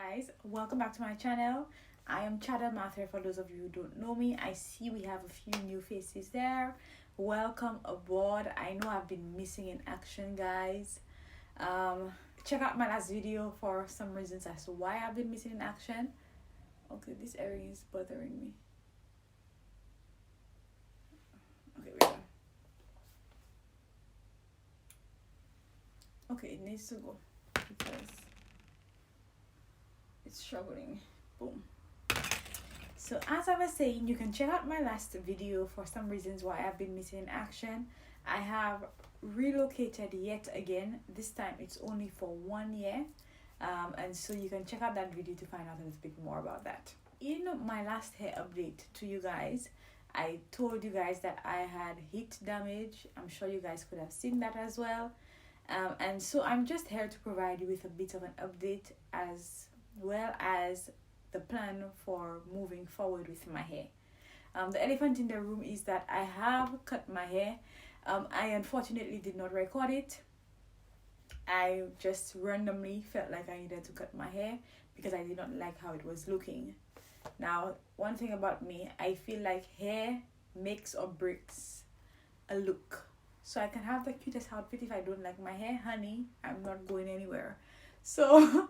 guys, welcome back to my channel. I am Chada Mathur. For those of you who don't know me, I see we have a few new faces there. Welcome aboard. I know I've been missing in action, guys. Check out my last video for some reasons as to why I've been missing in action. Okay, this area is bothering me. Okay, wait. Okay, it needs to go because it's struggling. Boom. So as I was saying, you can check out my last video for some reasons why I've been missing in action. I have relocated yet again. This time it's only for 1 year, and so you can check out that video to find out a little bit more about that. In my last hair update to you guys, I told you guys that I had heat damage. I'm sure you guys could have seen that as well. And so I'm just here to provide you with a bit of an update as well as the plan for moving forward with my hair. The elephant in the room is that I have cut my hair. I unfortunately did not record it. I just randomly felt like I needed to cut my hair because I did not like how it was looking. Now, one thing about me, I feel like hair makes or breaks a look. So I can have the cutest outfit. If I don't like my hair, honey, I'm not going anywhere. So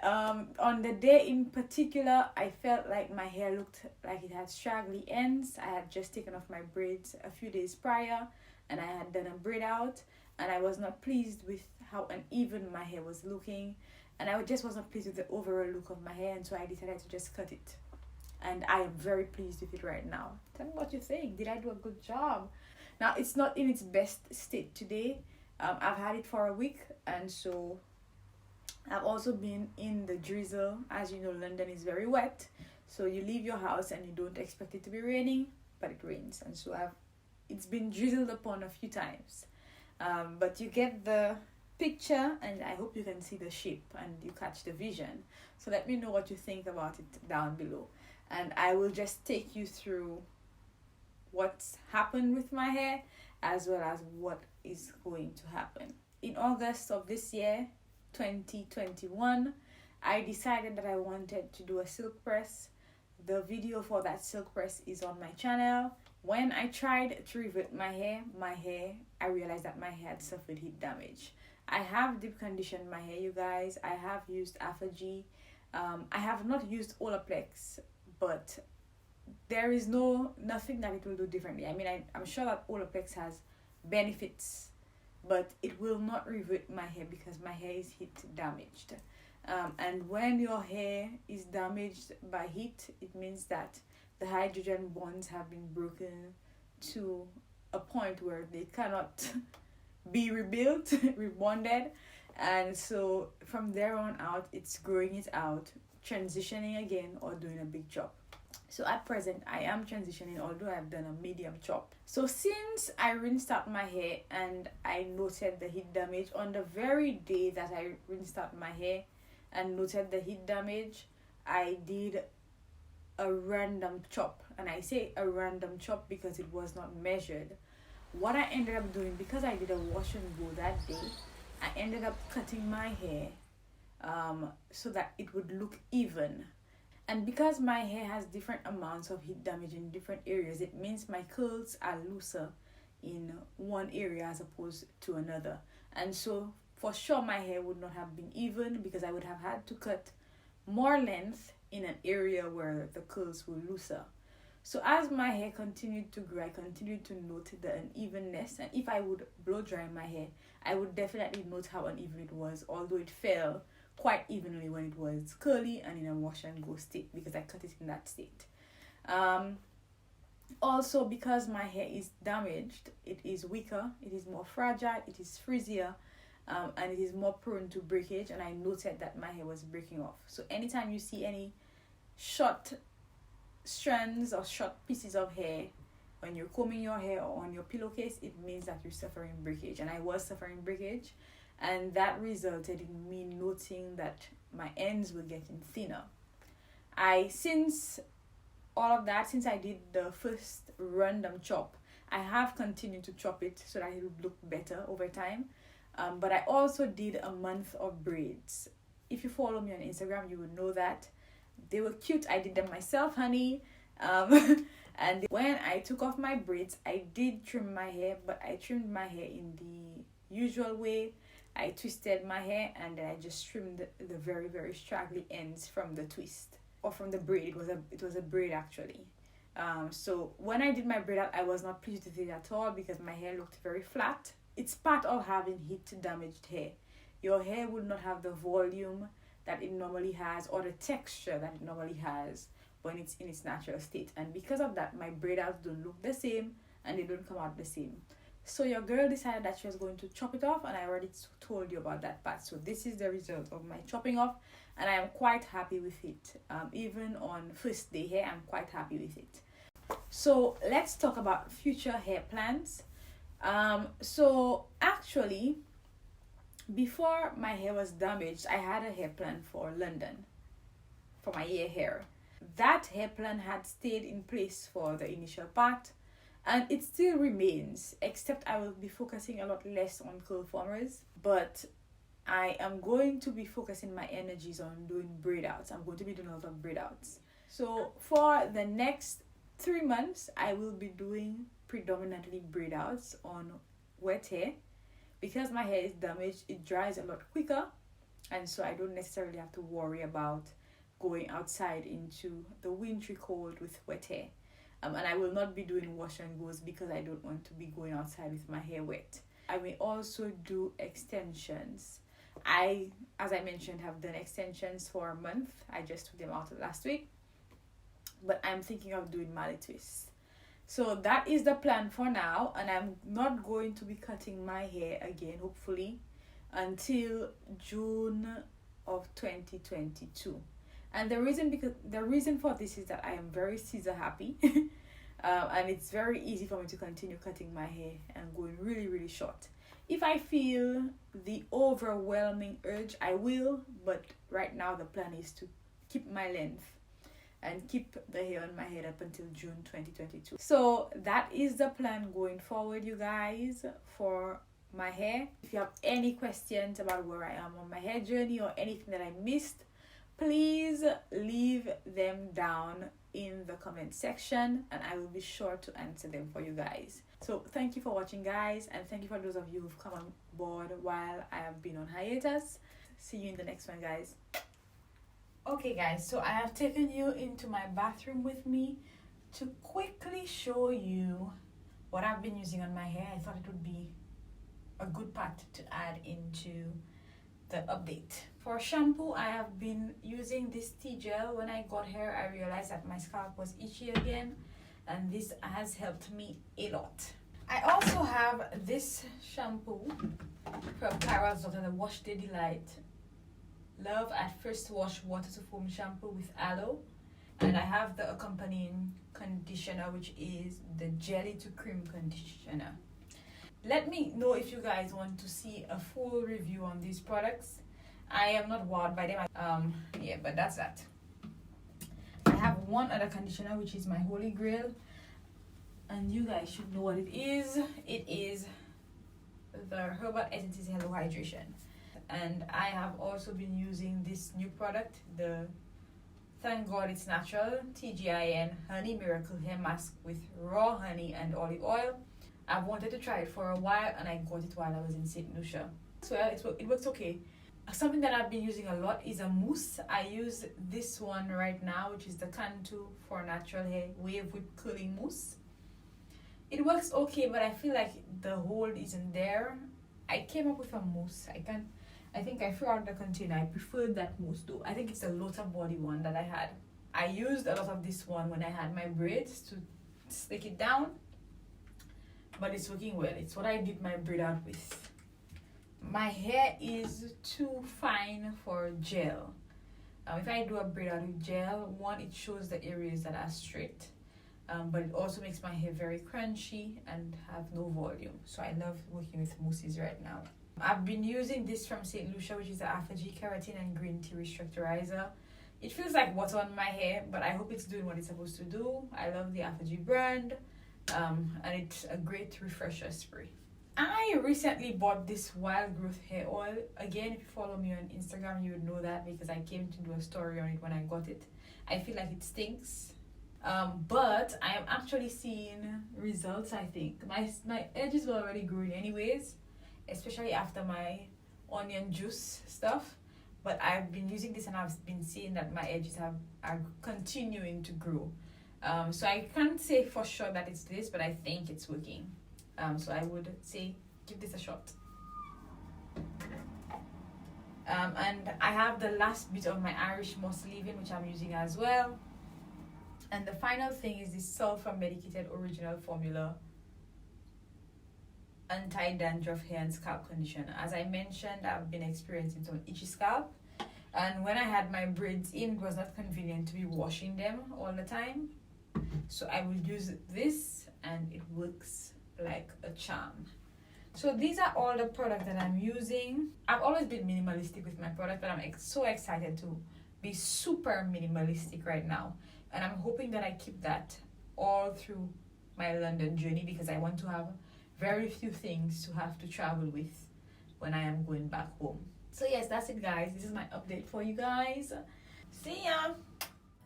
on the day in particular, I felt like my hair looked like it had straggly ends. I had just taken off my braids a few days prior and I had done a braid out, and I was not pleased with how uneven my hair was looking, and I just wasn't pleased with the overall look of my hair, and so I decided to just cut it. And I am very pleased with it right now. Tell me what you think. Did I do a good job? Now, it's not in its best state today. I've had it for a week, and so I've also been in the drizzle. As you know, London is very wet, so you leave your house and you don't expect it to be raining, but it rains, and so it's been drizzled upon a few times. But you get the picture, and I hope you can see the shape and you catch the vision. So let me know what you think about it down below, and I will just take you through what's happened with my hair as well as what is going to happen. In August of this year, 2021, I decided that I wanted to do a silk press. The video for that silk press is on my channel. When I tried to revert my hair, I realized that my hair had suffered heat damage. I have deep conditioned my hair, you guys. I have used Afagi. I have not used Olaplex, but there is nothing that it will do differently. I mean, I'm sure that Olaplex has benefits, but it will not revert my hair because my hair is heat damaged. And when your hair is damaged by heat, it means that the hydrogen bonds have been broken to a point where they cannot be rebuilt, rebonded. And so from there on out, it's growing it out, transitioning again, or doing a big chop. So at present, I am transitioning, although I've done a medium chop. So since I rinsed out my hair and I noted the heat damage, on the very day that I rinsed out my hair and noted the heat damage, I did a random chop. And I say a random chop because it was not measured. What I ended up doing, because I did a wash and go that day, I ended up cutting my hair so that it would look even. And because my hair has different amounts of heat damage in different areas, it means my curls are looser in one area as opposed to another. And so for sure my hair would not have been even because I would have had to cut more length in an area where the curls were looser. So as my hair continued to grow, I continued to note the unevenness. And if I would blow dry my hair, I would definitely note how uneven it was, although it fell quite evenly when it was curly and in a wash and go state because I cut it in that state. Also, because my hair is damaged, it is weaker, it is more fragile, it is frizzier, and it is more prone to breakage, and I noted that my hair was breaking off. So anytime you see any short strands or short pieces of hair when you're combing your hair or on your pillowcase, it means that you're suffering breakage, and I was suffering breakage. And that resulted in me noting that my ends were getting thinner. Since I did the first random chop, I have continued to chop it so that it would look better over time. But I also did a month of braids. If you follow me on Instagram, you will know that they were cute. I did them myself, honey. And when I took off my braids, I did trim my hair, but I trimmed my hair in the usual way. I twisted my hair and then I just trimmed the very, very straggly ends from the twist or from the braid. It was a braid actually. So when I did my braid out, I was not pleased with it at all because my hair looked very flat. It's part of having heat damaged hair. Your hair will not have the volume that it normally has or the texture that it normally has when it's in its natural state. And because of that, my braid outs don't look the same and they don't come out the same. So your girl decided that she was going to chop it off, and I already told you about that part. So this is the result of my chopping off, and I am quite happy with it. Even on first day hair, I'm quite happy with it. So let's talk about future hair plans. So actually, before my hair was damaged, I had a hair plan for London, for my ear hair. That hair plan had stayed in place for the initial part, and it still remains, except I will be focusing a lot less on curl formers, but I am going to be focusing my energies on doing braid outs. I'm going to be doing a lot of braid outs. So for the next 3 months, I will be doing predominantly braid outs on wet hair. Because my hair is damaged, it dries a lot quicker, and so I don't necessarily have to worry about going outside into the wintry cold with wet hair. And I will not be doing wash and goes because I don't want to be going outside with my hair wet. I may also do extensions. As I mentioned, have done extensions for a month. I just took them out last week. But I'm thinking of doing mallet twists. So that is the plan for now, and I'm not going to be cutting my hair again, hopefully, until June of 2022. And the reason for this is that I am very scissor happy, and it's very easy for me to continue cutting my hair and going really, really short. If I feel the overwhelming urge, I will, but right now the plan is to keep my length and keep the hair on my head up until June 2022. So that is the plan going forward, you guys, for my hair. If you have any questions about where I am on my hair journey or anything that I missed, please leave them down in the comment section and I will be sure to answer them for you guys. So thank you for watching, guys, and thank you for those of you who've come on board while I have been on hiatus. See you in the next one, guys. Okay, guys, so I have taken you into my bathroom with me to quickly show you what I've been using on my hair. I thought it would be a good part to add into the update. For shampoo, I have been using this tea gel. When I got here, I realized that my scalp was itchy again, and this has helped me a lot. I also have this shampoo from Carol's Daughter, the Wash Day Delight Love at First Wash Water to Foam Shampoo with Aloe. And I have the accompanying conditioner, which is the Jelly to Cream Conditioner. Let me know if you guys want to see a full review on these products. I am not wowed by them. Yeah, but that's that. I have one other conditioner, which is my holy grail, and you guys should know what it is. It is the Herbal Essences Hello Hydration. And I have also been using this new product, the Thank God It's Natural TGIN Honey Miracle Hair Mask with raw honey and olive oil. I've wanted to try it for a while, and I got it while I was in St. Lucia. So it works okay. Something that I've been using a lot is a mousse. I use this one right now, which is the Cantu for Natural Hair Wave Whip Curling Mousse. It works okay, but I feel like the hold isn't there. I came up with a mousse. I think I threw out the container. I preferred that mousse though. I think it's the Lotta Body one that I had. I used a lot of this one when I had my braids to stick it down, but it's working well. It's what I did my braid out with. My hair is too fine for gel. If I do a braid out with gel, one, it shows the areas that are straight, but it also makes my hair very crunchy and have no volume. So I love working with mousses right now. I've been using this from St. Lucia, which is the Alpha G Keratin and Green Tea Restructurizer. It feels like water on my hair, but I hope it's doing what it's supposed to do. I love the Alpha G brand, and it's a great refresher spray. I recently bought this wild growth hair oil. Again, if you follow me on Instagram, you would know that because I came to do a story on it when I got it. I feel like it stinks. But I am actually seeing results. I think my edges were already growing anyways, especially after my onion juice stuff. But I've been using this and I've been seeing that my edges are continuing to grow. So I can't say for sure that it's this, but I think it's working. So I would say give this a shot. And I have the last bit of my Irish moss leave-in, which I'm using as well. And the final thing is this sulfur medicated original formula anti-dandruff hair and scalp conditioner. As I mentioned, I've been experiencing some itchy scalp, and when I had my braids in, it was not convenient to be washing them all the time. So I will use this and it works like a charm. So these are all the products that I'm using. I've always been minimalistic with my product, but I'm so excited to be super minimalistic right now. And I'm hoping that I keep that all through my London journey, because I want to have very few things to have to travel with when I am going back home. So yes, that's it guys. This is my update for you guys. See ya!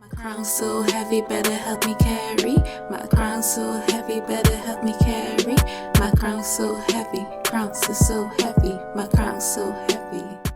My crown's so heavy, better help me carry. My crown's so heavy, better help me carry. My crown's so heavy, crown's so heavy. My crown's so heavy.